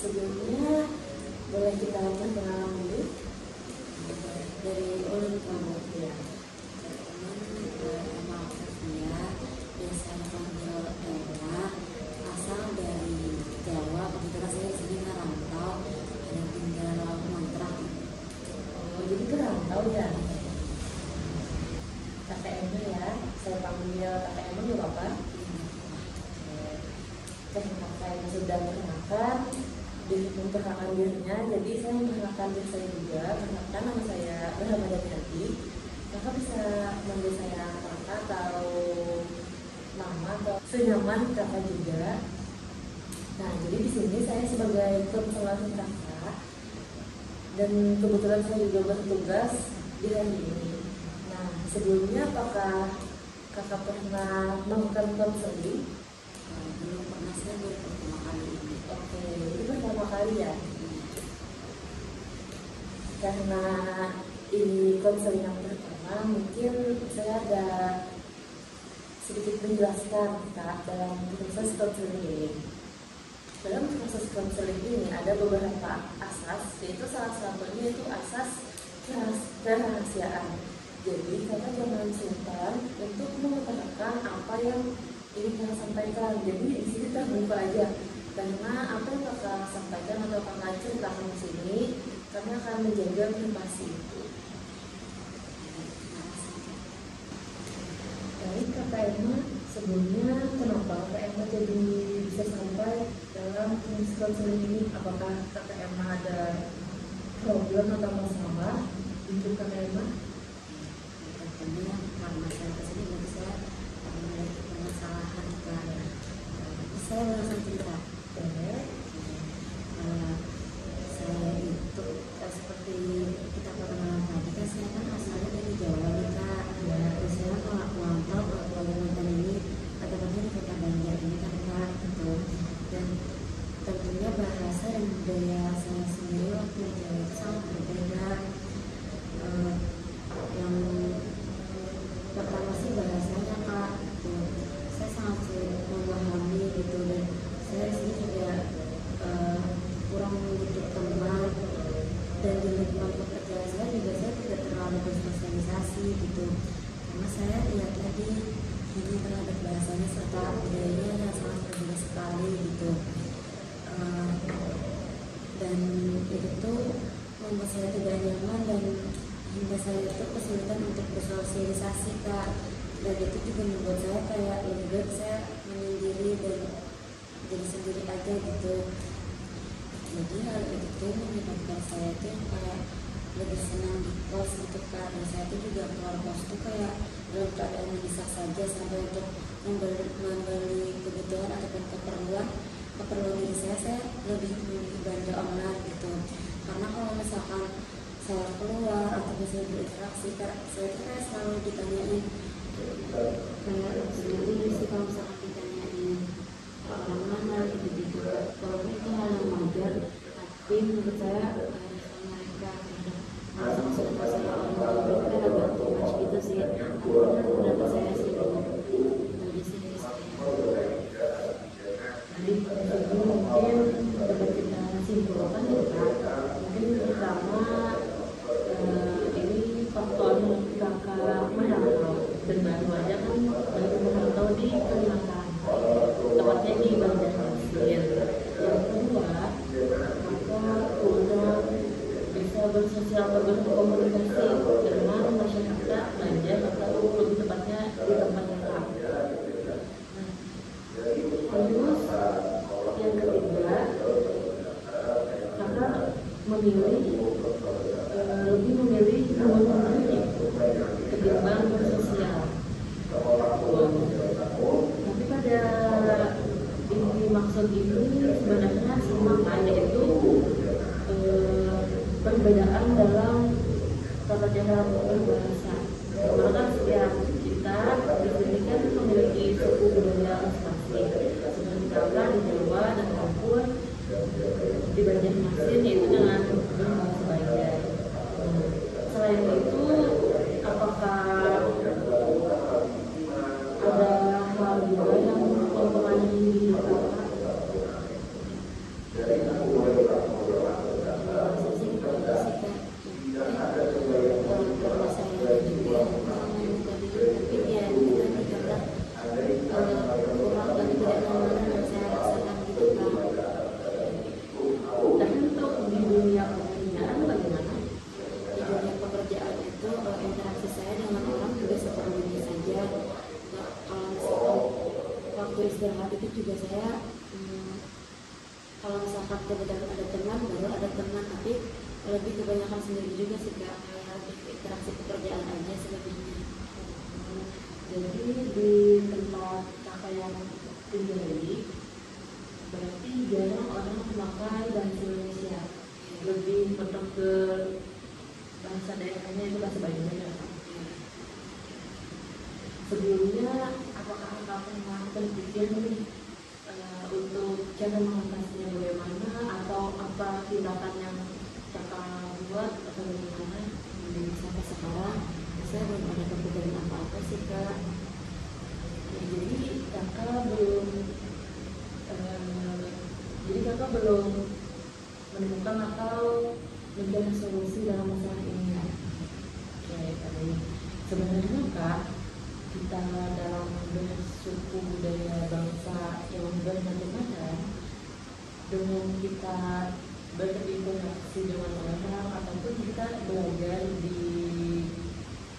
Sebelumnya boleh kita perkenalan dulu dari ulun kamu ya. Nama aku Fia, biasa dipanggil Ella, asal dari Jawa. Kebetulan saya sini ngerantau, ada tinggal ngontrak. Oh, jadi kerantau ya. Kakak Emma ya, saya panggil kakak Emma juga apa? Karena kakak Emma sudah perkenalkan memperkenalkan dirinya, jadi saya memperkenalkan diri saya juga. Perkenalkan, nama saya Rahmadaniati. Kakak bisa manggil saya kakak atau mama atau senyaman kakak juga. Nah, jadi di sini saya sebagai konselor kakak, dan kebetulan saya juga bertugas di hari ini. Nah, sebelumnya apakah kakak pernah melakukan konseling? Belum pernah, saya baru pertama kali ini. Oke, itu pertama kali ya. Karena ini konseling yang pertama, mungkin saya ada sedikit menjelaskan Kak dalam proses konseling ini. Dalam proses konseling ini ada beberapa asas, yaitu salah satunya itu asas kerahasiaan. Jadi kakak jangan sungkan untuk mengutarakan apa yang ingin kakak sampaikan. Jadi di sini terbuka aja, karena apa yang kakak sampaikan atau kakak ceritakan di sini, kami akan menjaga privasi itu. Baik kakak Emma, sebelumnya kenapa kakak Emma jadi bisa sampai dalam proses konseling ini? Apakah kakak Emma ada problem atau masalah untuk kakak Emma? Tentunya karena saya kesini jadi saya memiliki permasalahan kan. Saya langsung cerita. Saya itu seperti kita perkenalan tadi kan, saya kan asalnya dari Jawa nih Kak. Terus saya kalau ngontrak ke Kalimantan ini, tepatnya di Kota Banjar ini kan Kak gitu. Dan tentunya bahasa dan budaya saya sendiri waktu di Jawa itu sangat berbeda. Yang pertama sih bahasanya Kak gitu. Saya sangat sulit memahami gitu, dan saya sini juga kurang memiliki teman, dan di lingkungan pekerjaan saya juga saya tidak terlalu bersosialisasi gitu, karena saya lihat tadi ini terhadap bahasanya serta budayanya yang sangat berbeda sekali gitu. Dan itu tuh membuat saya tidak nyaman, dan hingga saya itu kesulitan untuk bersosialisasi Kak. Dan itu juga membuat saya kayak lebih baik saya menyendiri dan jadi sendiri aja gitu. Jadi hal itu tuh menyebabkan saya itu yang kayak lebih senang di kos gitu Kak. Dan saya itu juga keluar kos tuh kayak dalam keadaan yang bisa saja, sampai untuk membeli kebutuhan ataupun keperluan diri saya lebih memilih belanja online gitu. Karena kalau misalkan saya keluar atau bisa berinteraksi Kak, saya itu kayak selalu ditanyain kayak sebenarnya sih kalau misalkan ditanyain orang mana gitu. Walaupun itu hal yang wajar, tapi menurut saya mereka langsung sudah saya orang itu kan agak much gitu sih. Pendapat saya sih dari sini jadi mungkin dapat kita simpulkan ya Kak. Mungkin pertama ini faktor kakak merantau, dan baru aja kan baru merantau di Kalimantan, tepatnya di Banjarmasin. Yang kedua, kakak kurang bisa bersosial atau berkomunikasi dengan masyarakat Banjar atau lebih tepatnya di tempat kakak. Terus yang ketiga, kakak lebih memilih memilih ketimbang bersosial. Tapi pada inti maksud ini sebenarnya sama kan, yaitu perbedaan dalam tata cara berbahasa. Karena kan setiap kita di sini kan memiliki suku budaya masing-masing. Seperti kakak di Jawa dan maupun di Banjarmasin yaitu dengan bahasa Banjar. Selain itu, apakah ada hal juga yang mempengaruhi kakak? istirahat itu juga saya kalau misalkan kebetulan ada teman baru ada teman, tapi lebih kebanyakan sendiri juga sih Kak, kayak lebih ke interaksi pekerjaan aja selebihnya. Jadi di tempat kakak yang tinggali berarti jarang orang memakai bahasa Indonesia, lebih mentok ke bahasa daerahnya itu bahasa Bali ya. Sebelumnya apakah kakak pernah terpikir nih untuk cara mengatasinya bagaimana, atau apa tindakan yang kakak buat atau bagaimana? Sampai sekarang saya belum ada kepikiran apa-apa sih Kak. Ya, jadi kakak belum menemukan atau mencari solusi dalam masalah ini. Oke, tadi sebenarnya Kak, kita dalam bersuku budaya bangsa yang bermacam-macam, dengan kita berinteraksi dengan orang ataupun kita belajar di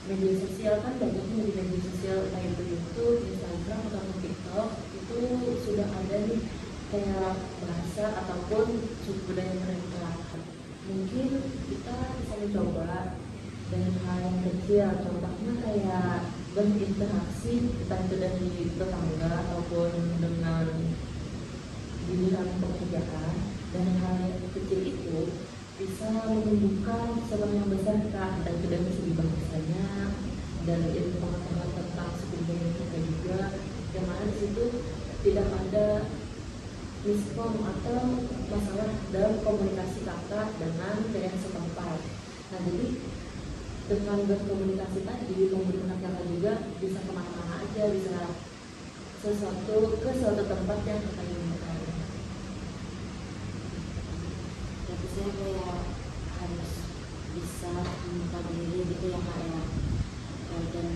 media sosial, kan banyaknya di media sosial, entah itu YouTube, Instagram atau TikTok, itu sudah ada nih kayak bahasa ataupun suku budaya mereka. Mungkin kita bisa mencoba dengan hal yang kecil, contohnya kayak berinteraksi entah itu dari tetangga ataupun dengan giliran pekerjaan, dan hal yang kecil itu bisa menumbuhkan sesuatu yang besar Kak, dan dari segi bahasanya dan ilmu pengetahuan tentang suku budaya kita juga, yang mana di situ tidak ada miskom atau masalah dalam komunikasi kakak dengan daerah setempat. Nah, jadi dengan berkomunikasi tadi menggunakan kakak juga bisa kemana-mana aja, bisa ke suatu tempat yang kakak inginkan. Tapi saya kayak harus bisa membuka diri gitu ya Kak ya, dan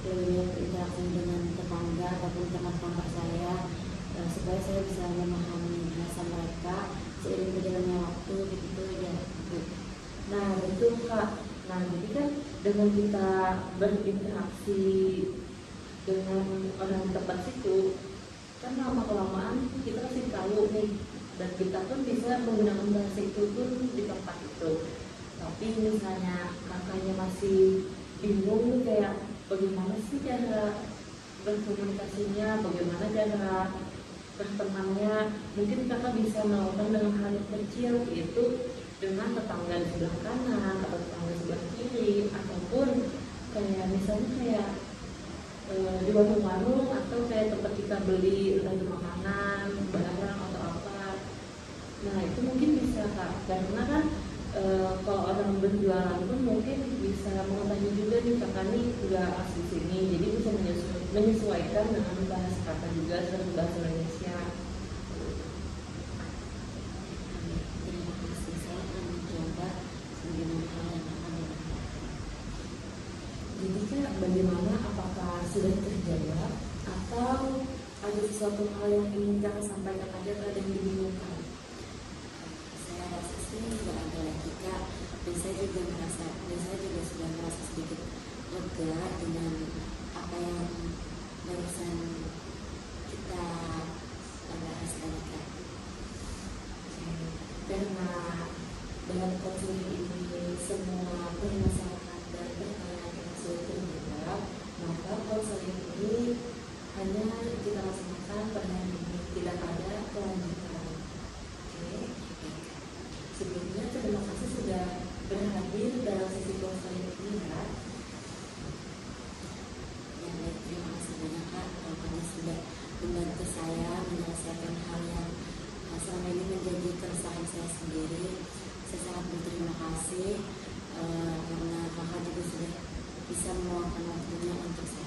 lebih berinteraksi dengan tetangga ataupun teman-teman saya, supaya saya bisa memahami bahasa mereka seiring berjalannya waktu gitu ya. Nah, betul Kak. Nah, jadi kan dengan kita berinteraksi dengan orang tempat situ, kan lama-kelamaan kita pasti tahu nih, dan kita pun bisa menggunakan bahasa itu pun di tempat itu. Tapi misalnya kakaknya masih bingung nih, kayak bagaimana sih cara berkomunikasinya, bagaimana cara bertemannya, mungkin kakak bisa melakukan dengan hal yang kecil, yaitu dengan tetangga di sebelah kanan atau tetangga sebelah kiri, ataupun kayak misalnya kayak di warung-warung atau kayak tempat kita beli entah itu makanan, barang atau apa. Nah, itu mungkin bisa Kak, karena kan kalau orang berjualan pun mungkin bisa mengetahui juga nih kakak nih nggak asli sini, jadi bisa menyesuaikan dengan bahasa kakak juga serta bahasa Indonesia. Terima kasih, saya akan mencoba sebagaimana hal yang akan dilakukan. Jadi Kak, bagaimana, apakah sudah terjawab atau ada sesuatu hal yang ingin kakak sampaikan aja Kak, yang dibingungkan? Saya rasa sih nggak ada lagi Kak, dan saya juga sudah merasa sedikit lega dengan apa yang barusan kita bahas tadi Kak. Karena dengan konseling ini semua permasalahan dan pertanyaan yang sudah terjawab, maka konseling ini hanya kita laksanakan pada hari ini, tidak ada kelanjutan. Oke. Sebelumnya terima kasih sudah berhadir dalam sesi konseling ini Kak. Yang baik, terima kasih banyak Kak, karena sudah membantu saya menyelesaikan hal yang selama ini menjadi keresahan saya sendiri. Saya sangat berterima kasih karena Kakak juga sudah bisa meluangkan waktunya untuk saya.